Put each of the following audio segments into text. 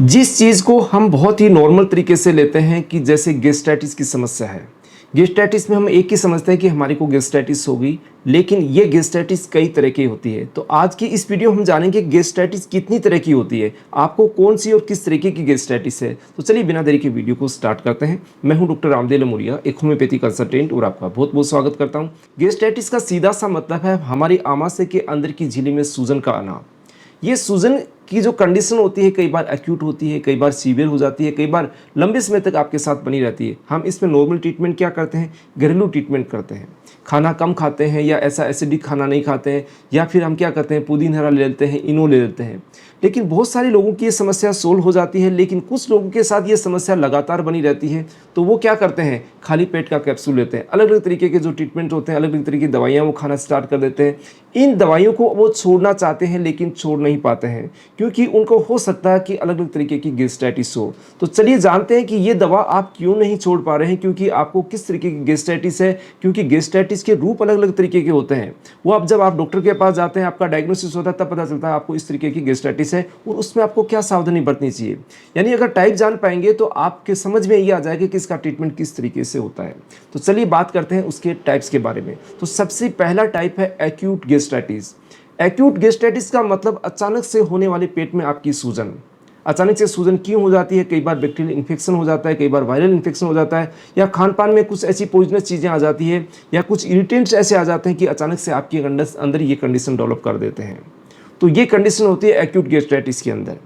जिस चीज़ को हम बहुत ही नॉर्मल तरीके से लेते हैं कि जैसे गैस्ट्राइटिस की समस्या है। गैस्ट्राइटिस में हम एक ही समझते हैं कि हमारे को गैस्ट्राइटिस होगी, लेकिन ये गैस्ट्राइटिस कई तरह की होती है। तो आज की इस वीडियो में हम जानेंगे गैस्ट्राइटिस कितनी तरह की होती है, आपको कौन सी और किस तरीके की गैस्ट्राइटिस है। तो चलिए बिना देरी के वीडियो को स्टार्ट करते हैं। मैं हूं डॉक्टर रामदेव लमुरिया, एक होम्योपैथी कंसल्टेंट, और आपका बहुत बहुत स्वागत करता हूं। गैस्ट्राइटिस का सीधा सा मतलब है हमारी आमाशय के अंदर की झिल्ली में सूजन का आना। ये सूजन की जो कंडीशन होती है कई बार एक्यूट होती है, कई बार सीवियर हो जाती है, कई बार लंबे समय तक आपके साथ बनी रहती है। हम इसमें नॉर्मल ट्रीटमेंट क्या करते हैं, घरेलू ट्रीटमेंट करते हैं। खाना कम खाते हैं या ऐसा एसिडिक खाना नहीं खाते हैं, या फिर हम क्या करते हैं, पुदीन हरा ले लेते हैं, इनो ले लेते हैं। लेकिन बहुत सारे लोगों की ये समस्या सोल्व हो जाती है, लेकिन कुछ लोगों के साथ ये समस्या लगातार बनी रहती है। तो वो क्या करते हैं, खाली पेट का कैप्सूल लेते हैं। अलग अलग तरीके के जो ट्रीटमेंट होते हैं, अलग अलग तरीके की दवाइयाँ वो खाना स्टार्ट कर देते हैं। इन दवाइयों को वो छोड़ना चाहते हैं लेकिन छोड़ नहीं पाते हैं, क्योंकि उनको हो सकता है कि अलग अलग तरीके की गैस्ट्राइटिस हो। तो चलिए जानते हैं कि ये दवा आप क्यों नहीं छोड़ पा रहे हैं, क्योंकि आपको किस तरीके की गैस्ट्राइटिस है। क्योंकि गैस्ट्राइटिस के रूप अलग अलग तरीके के होते हैं। वो अब जब आप डॉक्टर के पास जाते हैं, आपका डायग्नोसिस होता है, तब पता चलता है आपको इस तरीके की गैस्ट्राइटिस है और उसमें आपको क्या सावधानी बरतनी चाहिए। यानी अगर टाइप जान पाएंगे तो आपके समझ में ये आ जाएगा कि इसका ट्रीटमेंट किस तरीके से होता है। तो चलिए बात करते हैं उसके टाइप्स के बारे में। तो सबसे पहला टाइप है एक्यूट गैस्ट्राइटिस। एक्यूट गैस्ट्राइटिस का मतलब अचानक से होने वाले पेट में आपकी सूजन। अचानक से सूजन क्यों हो जाती है, कई बार बैक्टीरियल इन्फेक्शन हो जाता है, कई बार वायरल इन्फेक्शन हो जाता है, या खान पान में कुछ ऐसी पॉइजनस चीज़ें आ जाती है, या कुछ इरिटेंट्स ऐसे आ जाते हैं कि अचानक से आपके अंदर ये कंडीशन डेवलप कर देते हैं। तो ये कंडीशन होती है एक्यूट गैस्ट्राइटिस के अंदर।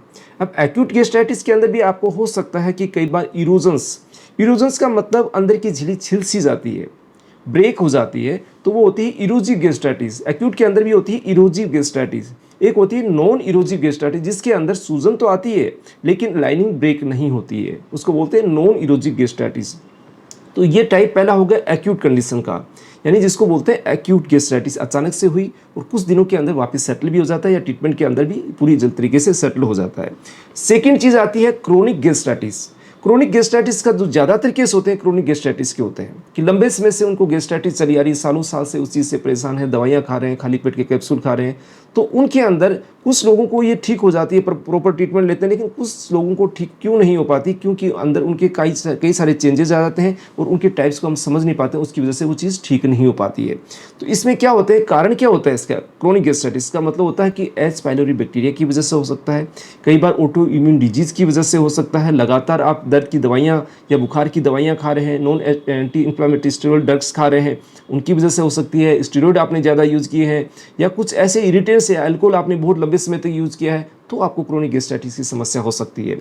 अब एक्यूट गैस्ट्राइटिस के अंदर भी आपको हो सकता है कि कई बार इरोजन्स का मतलब अंदर की झिल्ली छिल सी जाती है, ब्रेक हो जाती है, तो वो होती है इरोजिव गैस्ट्राइटिस। एक्यूट के अंदर भी होती है इरोजिव गैस्ट्राइटिस। एक होती है नॉन इरोजिव गैस्ट्राइटिस, जिसके अंदर सूजन तो आती है लेकिन लाइनिंग ब्रेक नहीं होती है, उसको बोलते हैं नॉन इरोजिव गैस्ट्राइटिस। तो ये टाइप पहला हो गया एक्यूट कंडीशन का, यानी जिसको बोलते हैं एक्यूट गैस्ट्राइटिस। अचानक से हुई और कुछ दिनों के अंदर वापस सेटल भी हो जाता है, या ट्रीटमेंट के अंदर भी पूरी तरीके से सेटल हो जाता है। सेकेंड चीज़ आती है क्रोनिक गैस्ट्राइटिस। क्रोनिक गैस्ट्राइटिस का जो ज़्यादातर केस होते हैं क्रोनिक गैस्ट्राइटिस के होते हैं कि लंबे समय से उनको गैस्ट्राइटिस चली आ रही है, सालों साल से उस चीज़ से परेशान है, दवाइयाँ खा रहे हैं, खाली पेट के कैप्सूल खा रहे हैं। तो उनके अंदर कुछ लोगों को ये ठीक हो जाती है, प्रॉपर ट्रीटमेंट लेते हैं, लेकिन कुछ लोगों को ठीक क्यों नहीं हो पाती, क्योंकि अंदर उनके कई सारे चेंजेस आ जाते हैं और उनके टाइप्स को हम समझ नहीं पाते, उसकी वजह से वो चीज़ ठीक नहीं हो पाती है। तो इसमें क्या होता है, कारण क्या होता है इसका, क्रोनिक गैस्ट्राइटिस का मतलब होता है कि एच पाइलोरी बैक्टीरिया की वजह से हो सकता है, कई बार ऑटो इम्यून डिजीज़ की वजह से हो सकता है, लगातार आप दर्द की दवाइयाँ या बुखार की दवाइयाँ खा रहे हैं, non anti inflammatory steroid drugs खा रहे हैं, उनकी वजह से हो सकती है, स्टेरॉइड आपने ज़्यादा यूज़ किए हैं, या कुछ ऐसे इरिटेंट्स है, अल्कोहल आपने बहुत लंबे समय तक यूज़ किया है, तो आपको क्रोनिक गैस्ट्राइटिस की समस्या हो सकती है।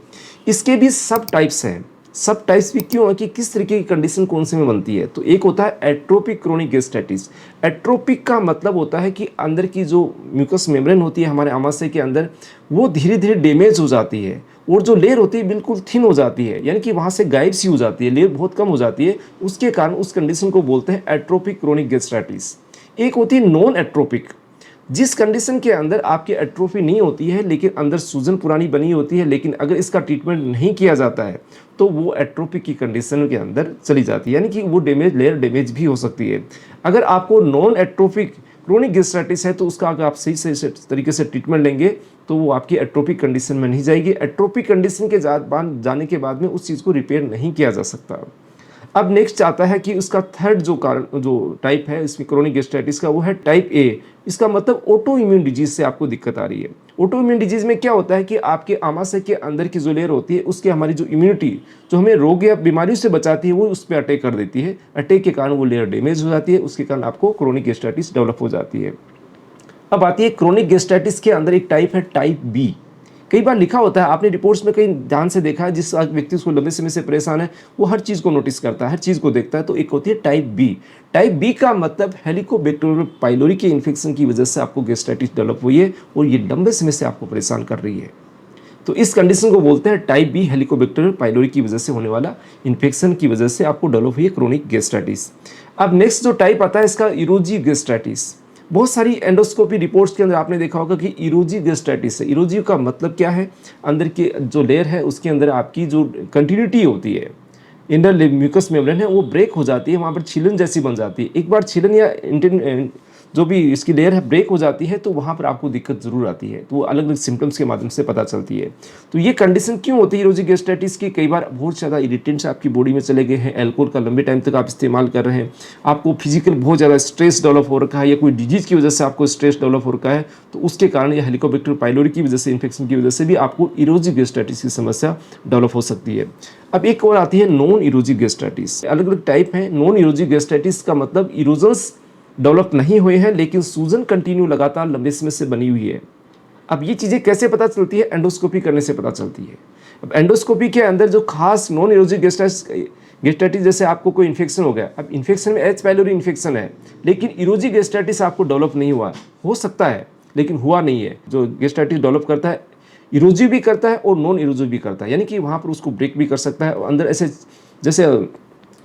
इसके भी सब टाइप्स हैं। सब टाइप्स भी क्यों है कि किस तरीके की कंडीशन कौन से में बनती है। तो एक होता है एट्रोपिक क्रोनिक गैस्ट्राइटिस। एट्रोपिक का मतलब होता है कि अंदर की जो म्यूकस मेम्ब्रेन होती है हमारे आमाशय के अंदर, वो धीरे धीरे डैमेज हो जाती है और जो लेयर होती है बिल्कुल थिन हो जाती है, यानी कि वहाँ से गायब सी हो जाती है, लेयर बहुत कम हो जाती है। उसके कारण उस कंडीशन को बोलते हैं एट्रोपिक क्रोनिक गैस्ट्राइटिस। एक होती है नॉन एट्रोपिक, जिस कंडीशन के अंदर आपकी एट्रोफी नहीं होती है लेकिन अंदर सूजन पुरानी बनी होती है, लेकिन अगर इसका ट्रीटमेंट नहीं किया जाता है तो वो एट्रोफी की कंडीशन के अंदर चली जाती है, यानी कि वो लेयर डैमेज भी हो सकती है। अगर आपको नॉन एट्रोफिक क्रोनिक गैस्ट्राइटिस है तो उसका अगर आप सही तरीके से ट्रीटमेंट लेंगे तो वो आपकी एट्रोपिक कंडीशन में नहीं जाएगी। एट्रोपिक कंडीशन के जाने के बाद में उस चीज़ को रिपेयर नहीं किया जा सकता। अब नेक्स्ट आता है कि उसका थर्ड जो टाइप है इसमें क्रोनिक गैस्ट्राइटिस का, वो है टाइप ए। इसका मतलब ऑटो इम्यून डिजीज से आपको दिक्कत आ रही है। ऑटो इम्यून डिजीज में क्या होता है कि आपके आमाशय के अंदर की जो लेयर होती है उसके हमारी जो इम्यूनिटी जो हमें रोग या बीमारियों से बचाती है वो उस पर अटैक कर देती है। अटैक के कारण वो लेयर डैमेज हो जाती है, उसके कारण आपको क्रोनिक गैस्ट्राइटिस डेवलप हो जाती है। अब आती है क्रोनिक गैस्ट्राइटिस के अंदर एक टाइप है टाइप बी। कई बार लिखा होता है, आपने रिपोर्ट्स में कई ध्यान से देखा है, जिस व्यक्ति उसको लंबे समय से परेशान है वो हर चीज़ को नोटिस करता है, हर चीज़ को देखता है। तो एक होती है टाइप बी। टाइप बी का मतलब हेलिकोबैक्टीरियल पाइलोरी के इन्फेक्शन की वजह से आपको गैस्ट्राइटिस डेवलप हुई है और ये लंबे समय से आपको परेशान कर रही है। तो इस कंडीशन को बोलते हैं टाइप बी, हेलिकोबैक्टीरियल पाइलोरी की वजह से होने वाला इन्फेक्शन की वजह से आपको डेवलप हुई है क्रोनिक गैस्ट्राइटिस। अब नेक्स्ट जो टाइप आता है इसका इरोजिव गैस्ट्राइटिस। बहुत सारी एंडोस्कोपी रिपोर्ट्स के अंदर आपने देखा होगा कि इरोजिव गैस्ट्राइटिस है। इरोजिव का मतलब क्या है, अंदर की जो लेयर है उसके अंदर आपकी जो कंटिन्यूटी होती है, इनर म्यूकस मेम्ब्रेन है, वो ब्रेक हो जाती है, वहाँ पर छीलन जैसी बन जाती है। एक बार छीलन या जो भी इसकी लेयर है ब्रेक हो जाती है तो वहाँ पर आपको दिक्कत ज़रूर आती है। तो वो अलग अलग सिम्टम्स के माध्यम से पता चलती है। तो ये कंडीशन क्यों होती है इरोजिक गैस्ट्राइटिस की? कई बार बहुत ज़्यादा इरिटेंट्स आपकी बॉडी में चले गए हैं, अल्कोहल का लंबे टाइम तक आप इस्तेमाल कर रहे हैं, आपको फिजिकल बहुत ज़्यादा स्ट्रेस डेवलप हो रखा है, या कोई डिजीज़ की वजह से आपको स्ट्रेस डेवलप हो रखा है, तो उसके कारण या हेलिकोबैक्टर पाइलोरी की वजह से, इन्फेक्शन की वजह से भी आपको इरोजिक गैस्ट्राइटिस की समस्या डेवलप हो सकती है। अब एक और आती है नॉन इरोजिक गैस्ट्राइटिस। अलग अलग टाइप है। नॉन इरोजिक गैस्ट्राइटिस का मतलब इरोजन्स डेवलप नहीं हुए हैं लेकिन सूजन कंटिन्यू लगातार लंबे समय से बनी हुई है। अब ये चीज़ें कैसे पता चलती है? एंडोस्कोपी करने से पता चलती है। अब एंडोस्कोपी के अंदर जो खास नॉन इरोजिक गैस्ट्राइटिस जैसे आपको कोई इन्फेक्शन हो गया, अब इन्फेक्शन में एच पाइलोरी इन्फेक्शन है लेकिन इरोजिक गैस्ट्राइटिस आपको डेवलप नहीं हुआ, हो सकता है लेकिन हुआ नहीं है। जो गैस्ट्राइटिस डेवलप करता है इरोजिव भी करता है और नॉन इरोजिव भी करता है, यानी कि वहाँ पर उसको ब्रेक भी कर सकता है और अंदर ऐसे जैसे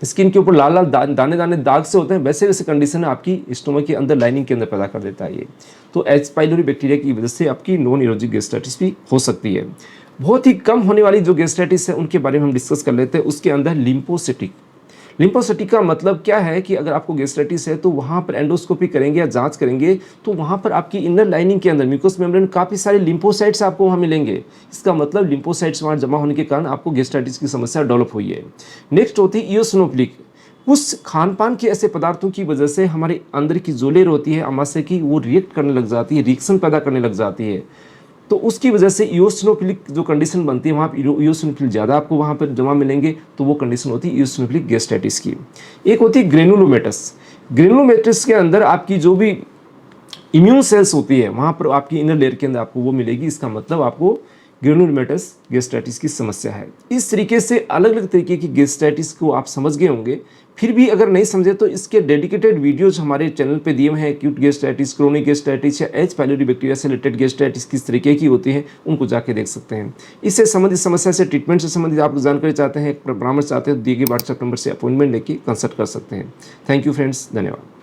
स्किन के ऊपर लाल लाल दाने दाने दाग से होते हैं, वैसे वैसे कंडीशन आपकी स्टोमक के अंदर लाइनिंग के अंदर पैदा कर देता है ये। तो एच पाइलोरी बैक्टीरिया की वजह से आपकी नॉन इरोजिक गैस्ट्राइटिस भी हो सकती है। बहुत ही कम होने वाली जो गैस्ट्राइटिस है उनके बारे में हम डिस्कस कर लेते हैं। उसके अंदर लिम्फोसिटिक। लिम्फोसिटिक का मतलब क्या है कि अगर आपको गैस्ट्राइटिस है तो वहाँ पर एंडोस्कोपी करेंगे या जांच करेंगे तो वहाँ पर आपकी इनर लाइनिंग के अंदर म्यूकस मेम्ब्रेन काफ़ी सारे लिम्फोसाइट्स आपको वहाँ मिलेंगे। इसका मतलब लिम्फोसाइट्स वहाँ जमा होने के कारण आपको गैस्ट्राइटिस की समस्या डेवलप हुई है। नेक्स्ट होती है इओसिनोफिलिक। उस खान पान के ऐसे पदार्थों की वजह से हमारे अंदर की जो लेयर होती है अमाशय की, वो रिएक्ट करने लग जाती है, रिएक्शन पैदा करने लग जाती है। तो उसकी वजह से इओसिनोफिलिक जो कंडीशन बनती है वहाँ पर इओसिनोफिल ज़्यादा आपको वहाँ पर जमा मिलेंगे, तो वो कंडीशन होती है इओसिनोफिलिक गैस्ट्राइटिस की। एक होती है ग्रेनुलोमेटस। ग्रेनुलोमेटस के अंदर आपकी जो भी इम्यून सेल्स होती है वहाँ पर आपकी इनर लेयर के अंदर आपको वो मिलेगी। इसका मतलब आपको ग्रेनुलोमेटस गैस्ट्राइटिस की समस्या है। इस तरीके से अलग अलग तरीके की गैस्ट्राइटिस को आप समझ गए होंगे। फिर भी अगर नहीं समझे तो इसके डेडिकेटेड वीडियोज हमारे चैनल पे दिए हुए हैं। एक्यूट गैस्ट्राइटिस, क्रोनिक गैस्ट्राइटिस या एच पाइलोरी बैक्टीरिया से रिलेटेड गैस्ट्राइटिस किस तरीके की होती है, उनको जाके देख सकते हैं। इससे संबंधित समस्या से, ट्रीटमेंट से संबंधित आप जानकारी चाहते हैं, परामर्श चाहते हैं तो दिए गए व्हाट्सएप नंबर से अपॉइंटमेंट लेके कंसल्ट कर सकते हैं। थैंक यू फ्रेंड्स, धन्यवाद।